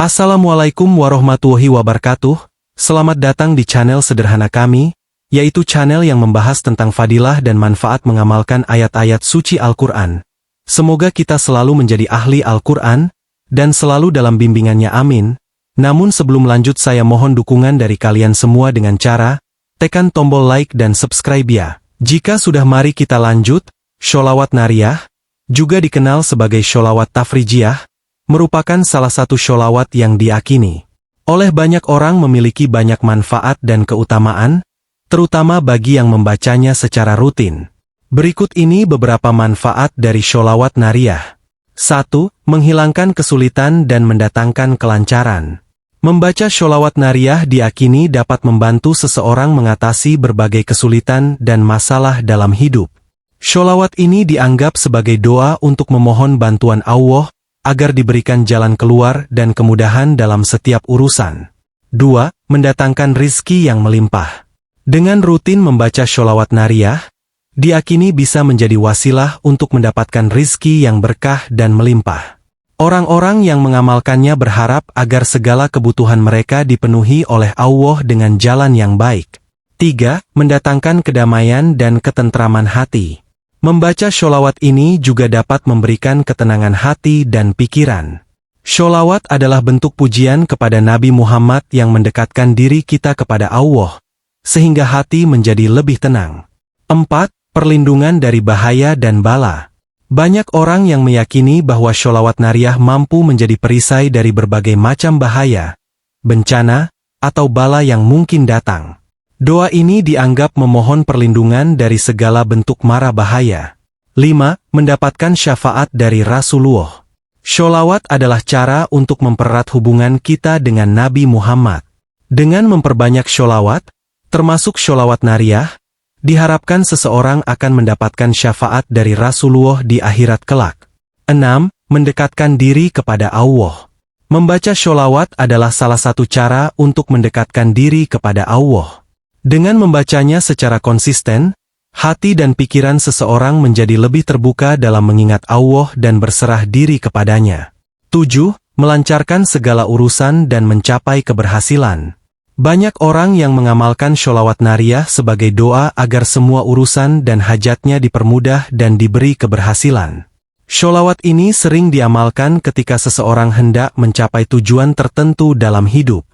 Assalamualaikum warahmatullahi wabarakatuh. Selamat datang di channel sederhana kami, yaitu channel yang membahas tentang fadilah dan manfaat mengamalkan ayat-ayat suci Al-Quran. Semoga kita selalu menjadi ahli Al-Quran, dan selalu dalam bimbingannya, amin. Namun sebelum lanjut, saya mohon dukungan dari kalian semua dengan cara tekan tombol like dan subscribe ya. Jika sudah, mari kita lanjut. Sholawat Nariyah, juga dikenal sebagai sholawat tafrijiyah, merupakan salah satu sholawat yang diyakini oleh banyak orang memiliki banyak manfaat dan keutamaan, terutama bagi yang membacanya secara rutin. Berikut ini beberapa manfaat dari sholawat Nariyah. 1. Menghilangkan kesulitan dan mendatangkan kelancaran. Membaca sholawat Nariyah diyakini dapat membantu seseorang mengatasi berbagai kesulitan dan masalah dalam hidup. Sholawat ini dianggap sebagai doa untuk memohon bantuan Allah agar diberikan jalan keluar dan kemudahan dalam setiap urusan. 2. Mendatangkan rizki yang melimpah. Dengan rutin membaca sholawat Nariyah, diyakini bisa menjadi wasilah untuk mendapatkan rizki yang berkah dan melimpah. Orang-orang yang mengamalkannya berharap agar segala kebutuhan mereka dipenuhi oleh Allah dengan jalan yang baik. 3. Mendatangkan kedamaian dan ketentraman hati. Membaca sholawat ini juga dapat memberikan ketenangan hati dan pikiran. Sholawat adalah bentuk pujian kepada Nabi Muhammad yang mendekatkan diri kita kepada Allah, sehingga hati menjadi lebih tenang. 4. Perlindungan dari bahaya dan bala. Banyak orang yang meyakini bahwa sholawat Nariyah mampu menjadi perisai dari berbagai macam bahaya, bencana, atau bala yang mungkin datang. Doa ini dianggap memohon perlindungan dari segala bentuk mara bahaya. 5. Mendapatkan syafaat dari Rasulullah. Sholawat adalah cara untuk mempererat hubungan kita dengan Nabi Muhammad. Dengan memperbanyak sholawat, termasuk sholawat Nariyah, diharapkan seseorang akan mendapatkan syafaat dari Rasulullah di akhirat kelak. 6. Mendekatkan diri kepada Allah. Membaca sholawat adalah salah satu cara untuk mendekatkan diri kepada Allah. Dengan membacanya secara konsisten, hati dan pikiran seseorang menjadi lebih terbuka dalam mengingat Allah dan berserah diri kepadanya. 7. Melancarkan segala urusan dan mencapai keberhasilan. Banyak orang yang mengamalkan sholawat Nariyah sebagai doa agar semua urusan dan hajatnya dipermudah dan diberi keberhasilan. Sholawat ini sering diamalkan ketika seseorang hendak mencapai tujuan tertentu dalam hidup.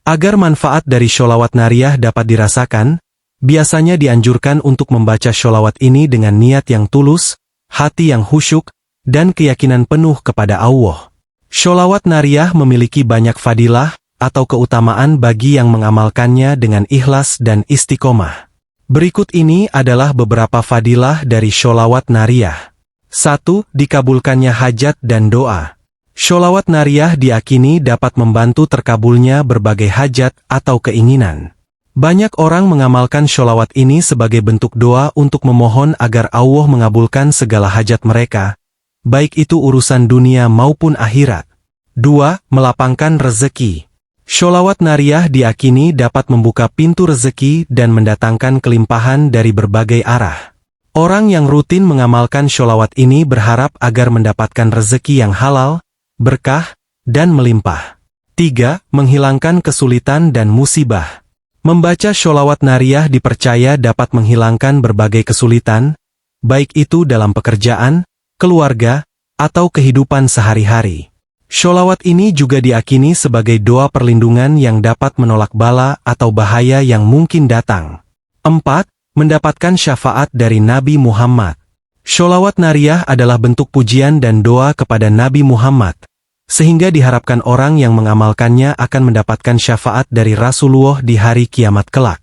Agar manfaat dari sholawat Nariyah dapat dirasakan, biasanya dianjurkan untuk membaca sholawat ini dengan niat yang tulus, hati yang khusyuk, dan keyakinan penuh kepada Allah. Sholawat Nariyah memiliki banyak fadilah atau keutamaan bagi yang mengamalkannya dengan ikhlas dan istiqomah. Berikut ini adalah beberapa fadilah dari sholawat Nariyah. 1. Dikabulkannya hajat dan doa. Sholawat Nariyah diyakini dapat membantu terkabulnya berbagai hajat atau keinginan. Banyak orang mengamalkan sholawat ini sebagai bentuk doa untuk memohon agar Allah mengabulkan segala hajat mereka, baik itu urusan dunia maupun akhirat. 2. Melapangkan rezeki. Sholawat Nariyah diyakini dapat membuka pintu rezeki dan mendatangkan kelimpahan dari berbagai arah. Orang yang rutin mengamalkan sholawat ini berharap agar mendapatkan rezeki yang halal, berkah, dan melimpah. 3. Menghilangkan kesulitan dan musibah. Membaca sholawat Nariyah dipercaya dapat menghilangkan berbagai kesulitan, baik itu dalam pekerjaan, keluarga, atau kehidupan sehari-hari. Sholawat ini juga diyakini sebagai doa perlindungan yang dapat menolak bala atau bahaya yang mungkin datang. 4. Mendapatkan syafaat dari Nabi Muhammad. Sholawat Nariyah adalah bentuk pujian dan doa kepada Nabi Muhammad, sehingga diharapkan orang yang mengamalkannya akan mendapatkan syafaat dari Rasulullah di hari kiamat kelak.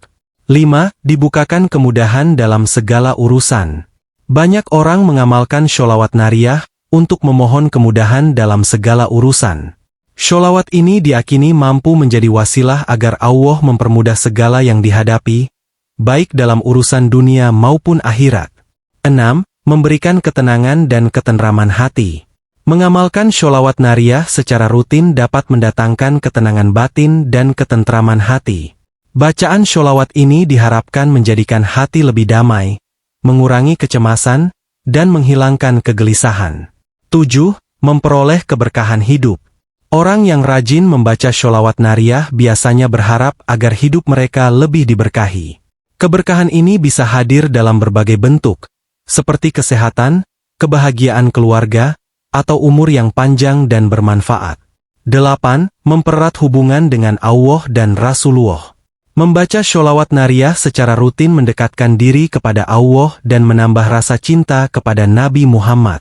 5. Dibukakan kemudahan dalam segala urusan. Banyak orang mengamalkan sholawat Nariyah untuk memohon kemudahan dalam segala urusan. Sholawat ini diyakini mampu menjadi wasilah agar Allah mempermudah segala yang dihadapi, baik dalam urusan dunia maupun akhirat. 6. Memberikan ketenangan dan ketentraman hati. Mengamalkan sholawat Nariyah secara rutin dapat mendatangkan ketenangan batin dan ketentraman hati. Bacaan sholawat ini diharapkan menjadikan hati lebih damai, mengurangi kecemasan, dan menghilangkan kegelisahan. 7. Memperoleh keberkahan hidup. Orang yang rajin membaca sholawat nariyah biasanya berharap agar hidup mereka lebih diberkahi. Keberkahan ini bisa hadir dalam berbagai bentuk, seperti kesehatan, kebahagiaan keluarga, atau umur yang panjang dan bermanfaat. 8. Mempererat hubungan dengan Allah dan Rasulullah. Membaca sholawat nariyah secara rutin mendekatkan diri kepada Allah dan menambah rasa cinta kepada Nabi Muhammad.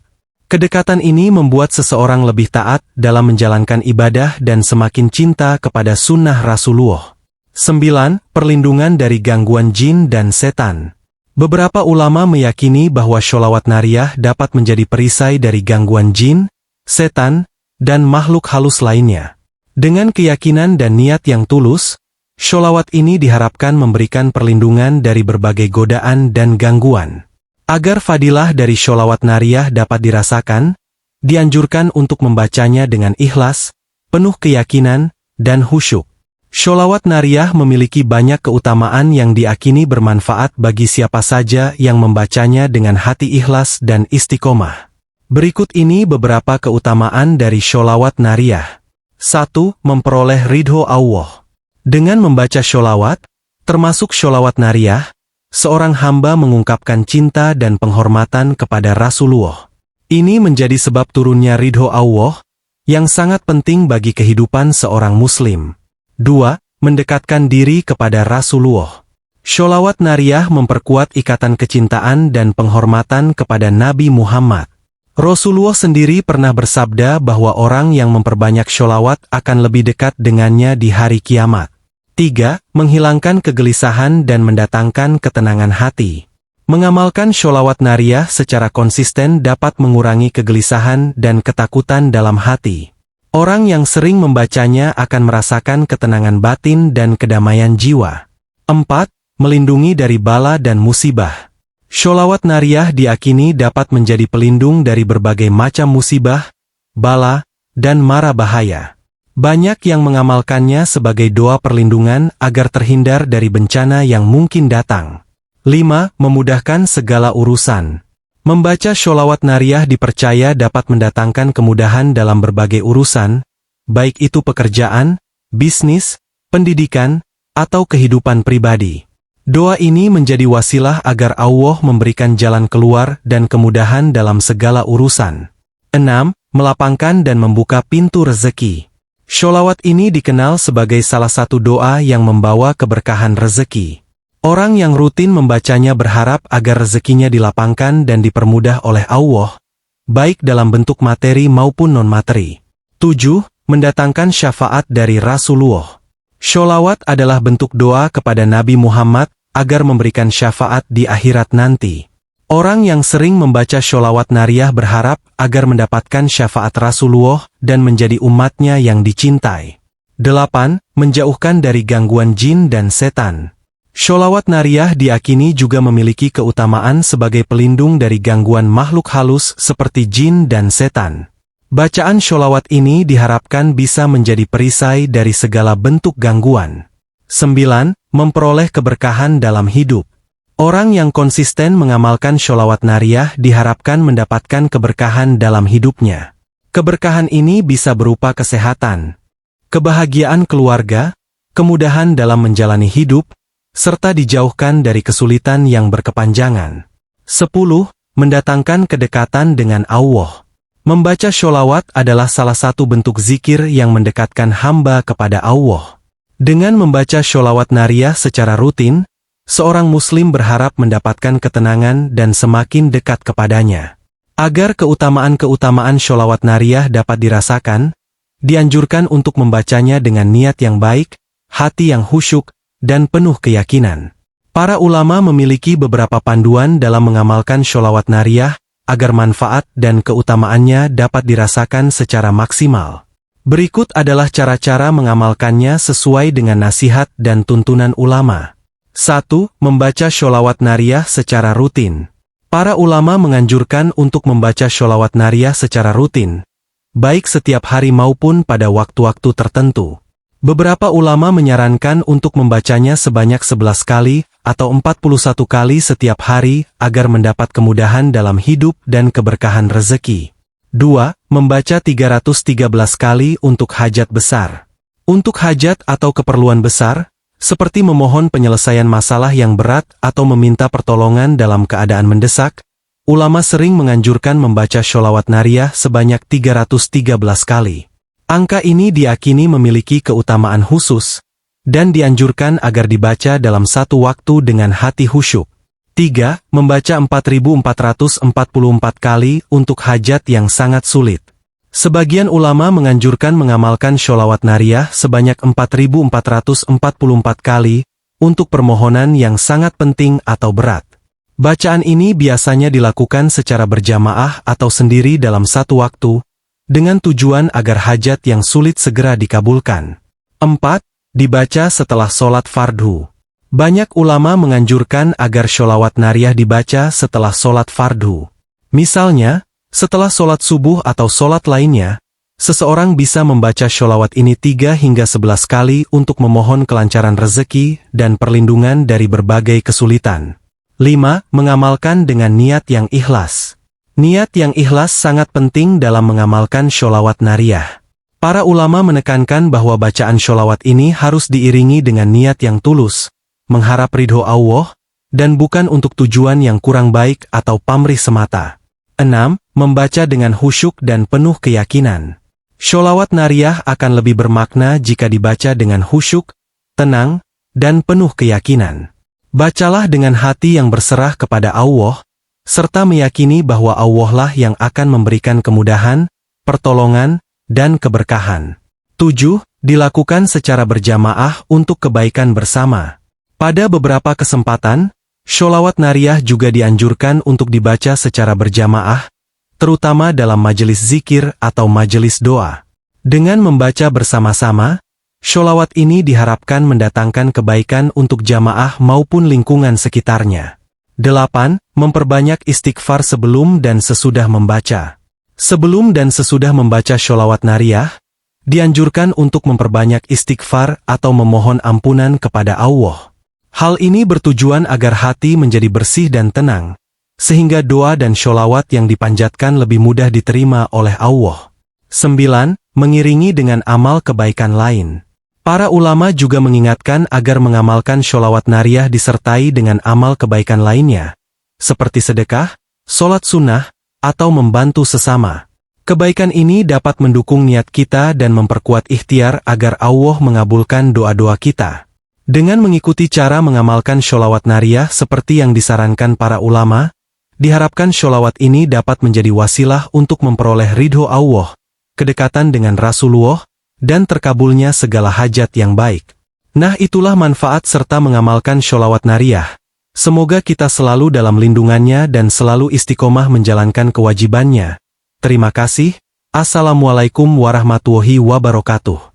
Kedekatan ini membuat seseorang lebih taat dalam menjalankan ibadah dan semakin cinta kepada sunnah Rasulullah. 9. Perlindungan dari gangguan jin dan setan. Beberapa ulama meyakini bahwa sholawat nariyah dapat menjadi perisai dari gangguan jin, setan, dan makhluk halus lainnya. Dengan keyakinan dan niat yang tulus, sholawat ini diharapkan memberikan perlindungan dari berbagai godaan dan gangguan. Agar fadilah dari sholawat nariyah dapat dirasakan, dianjurkan untuk membacanya dengan ikhlas, penuh keyakinan, dan khusyuk. Sholawat nariyah memiliki banyak keutamaan yang diakini bermanfaat bagi siapa saja yang membacanya dengan hati ikhlas dan istiqomah. Berikut ini beberapa keutamaan dari sholawat nariyah. 1. Memperoleh ridho Allah. Dengan membaca sholawat, termasuk sholawat nariyah, seorang hamba mengungkapkan cinta dan penghormatan kepada Rasulullah. Ini menjadi sebab turunnya ridho Allah, yang sangat penting bagi kehidupan seorang muslim. 2. Mendekatkan diri kepada Rasulullah. Sholawat nariyah memperkuat ikatan kecintaan dan penghormatan kepada Nabi Muhammad. Rasulullah sendiri pernah bersabda bahwa orang yang memperbanyak sholawat akan lebih dekat dengannya di hari kiamat. 3. Menghilangkan kegelisahan dan mendatangkan ketenangan hati. Mengamalkan sholawat nariyah secara konsisten dapat mengurangi kegelisahan dan ketakutan dalam hati. Orang yang sering membacanya akan merasakan ketenangan batin dan kedamaian jiwa. 4. Melindungi dari bala dan musibah. Sholawat nariyah diakini dapat menjadi pelindung dari berbagai macam musibah, bala, dan mara bahaya. Banyak yang mengamalkannya sebagai doa perlindungan agar terhindar dari bencana yang mungkin datang. 5. Memudahkan segala urusan. Membaca sholawat nariyah dipercaya dapat mendatangkan kemudahan dalam berbagai urusan, baik itu pekerjaan, bisnis, pendidikan, atau kehidupan pribadi. Doa ini menjadi wasilah agar Allah memberikan jalan keluar dan kemudahan dalam segala urusan. 6. Melapangkan dan membuka pintu rezeki. Sholawat ini dikenal sebagai salah satu doa yang membawa keberkahan rezeki. Orang yang rutin membacanya berharap agar rezekinya dilapangkan dan dipermudah oleh Allah, baik dalam bentuk materi maupun non-materi. 7. Mendatangkan syafaat dari Rasulullah. Sholawat adalah bentuk doa kepada Nabi Muhammad agar memberikan syafaat di akhirat nanti. Orang yang sering membaca sholawat nariyah berharap agar mendapatkan syafaat Rasulullah dan menjadi umatnya yang dicintai. 8. Menjauhkan dari gangguan jin dan setan. Sholawat nariyah diakini juga memiliki keutamaan sebagai pelindung dari gangguan makhluk halus seperti jin dan setan. Bacaan sholawat ini diharapkan bisa menjadi perisai dari segala bentuk gangguan. 9. Memperoleh keberkahan dalam hidup. Orang yang konsisten mengamalkan sholawat nariyah diharapkan mendapatkan keberkahan dalam hidupnya. Keberkahan ini bisa berupa kesehatan, kebahagiaan keluarga, kemudahan dalam menjalani hidup, serta dijauhkan dari kesulitan yang berkepanjangan. 10. Mendatangkan kedekatan dengan Allah. Membaca sholawat adalah salah satu bentuk zikir yang mendekatkan hamba kepada Allah. Dengan membaca sholawat nariyah secara rutin, seorang muslim berharap mendapatkan ketenangan dan semakin dekat kepadanya. Agar keutamaan-keutamaan sholawat nariyah dapat dirasakan, dianjurkan untuk membacanya dengan niat yang baik, hati yang khusyuk, dan penuh keyakinan. Para ulama memiliki beberapa panduan dalam mengamalkan sholawat nariyah, agar manfaat dan keutamaannya dapat dirasakan secara maksimal. Berikut adalah cara-cara mengamalkannya sesuai dengan nasihat dan tuntunan ulama. 1. Membaca sholawat nariyah secara rutin. Para ulama menganjurkan untuk membaca sholawat nariyah secara rutin, baik setiap hari maupun pada waktu-waktu tertentu. Beberapa ulama menyarankan untuk membacanya sebanyak 11 kali atau 41 kali setiap hari agar mendapat kemudahan dalam hidup dan keberkahan rezeki. 2. membaca 313 kali untuk hajat besar. Untuk hajat atau keperluan besar, seperti memohon penyelesaian masalah yang berat atau meminta pertolongan dalam keadaan mendesak, ulama sering menganjurkan membaca sholawat nariyah sebanyak 313 kali. Angka ini diyakini memiliki keutamaan khusus, dan dianjurkan agar dibaca dalam satu waktu dengan hati khusyuk. 3. Membaca 4444 kali untuk hajat yang sangat sulit. Sebagian ulama menganjurkan mengamalkan sholawat nariyah sebanyak 4444 kali untuk permohonan yang sangat penting atau berat. Bacaan ini biasanya dilakukan secara berjamaah atau sendiri dalam satu waktu, dengan tujuan agar hajat yang sulit segera dikabulkan. 4. Dibaca setelah sholat fardhu. Banyak ulama menganjurkan agar sholawat nariyah dibaca setelah sholat fardhu. Misalnya, setelah sholat subuh atau sholat lainnya, seseorang bisa membaca sholawat ini 3 hingga 11 kali untuk memohon kelancaran rezeki dan perlindungan dari berbagai kesulitan. 5. Mengamalkan dengan niat yang ikhlas. Niat yang ikhlas sangat penting dalam mengamalkan sholawat nariyah. Para ulama menekankan bahwa bacaan sholawat ini harus diiringi dengan niat yang tulus, mengharap ridho Allah, dan bukan untuk tujuan yang kurang baik atau pamrih semata. 6. Membaca dengan khusyuk dan penuh keyakinan. Sholawat nariyah akan lebih bermakna jika dibaca dengan khusyuk, tenang, dan penuh keyakinan. Bacalah dengan hati yang berserah kepada Allah, serta meyakini bahwa Allah lah yang akan memberikan kemudahan, pertolongan, dan keberkahan. 7. Dilakukan secara berjamaah untuk kebaikan bersama. Pada beberapa kesempatan, sholawat nariyah juga dianjurkan untuk dibaca secara berjamaah, terutama dalam majelis zikir atau majelis doa. Dengan membaca bersama-sama, sholawat ini diharapkan mendatangkan kebaikan untuk jamaah maupun lingkungan sekitarnya. 8. Memperbanyak istighfar sebelum dan sesudah membaca. Sebelum dan sesudah membaca sholawat nariyah, dianjurkan untuk memperbanyak istighfar atau memohon ampunan kepada Allah. Hal ini bertujuan agar hati menjadi bersih dan tenang, sehingga doa dan sholawat yang dipanjatkan lebih mudah diterima oleh Allah. 9. Mengiringi dengan amal kebaikan lain. Para ulama juga mengingatkan agar mengamalkan sholawat nariyah disertai dengan amal kebaikan lainnya, seperti sedekah, sholat sunnah, atau membantu sesama. Kebaikan ini dapat mendukung niat kita dan memperkuat ikhtiar agar Allah mengabulkan doa-doa kita. Dengan mengikuti cara mengamalkan sholawat nariyah seperti yang disarankan para ulama, diharapkan sholawat ini dapat menjadi wasilah untuk memperoleh ridho Allah, kedekatan dengan Rasulullah, dan terkabulnya segala hajat yang baik. Nah, itulah manfaat serta mengamalkan sholawat nariyah. Semoga kita selalu dalam lindungannya dan selalu istiqomah menjalankan kewajibannya. Terima kasih. Assalamualaikum warahmatullahi wabarakatuh.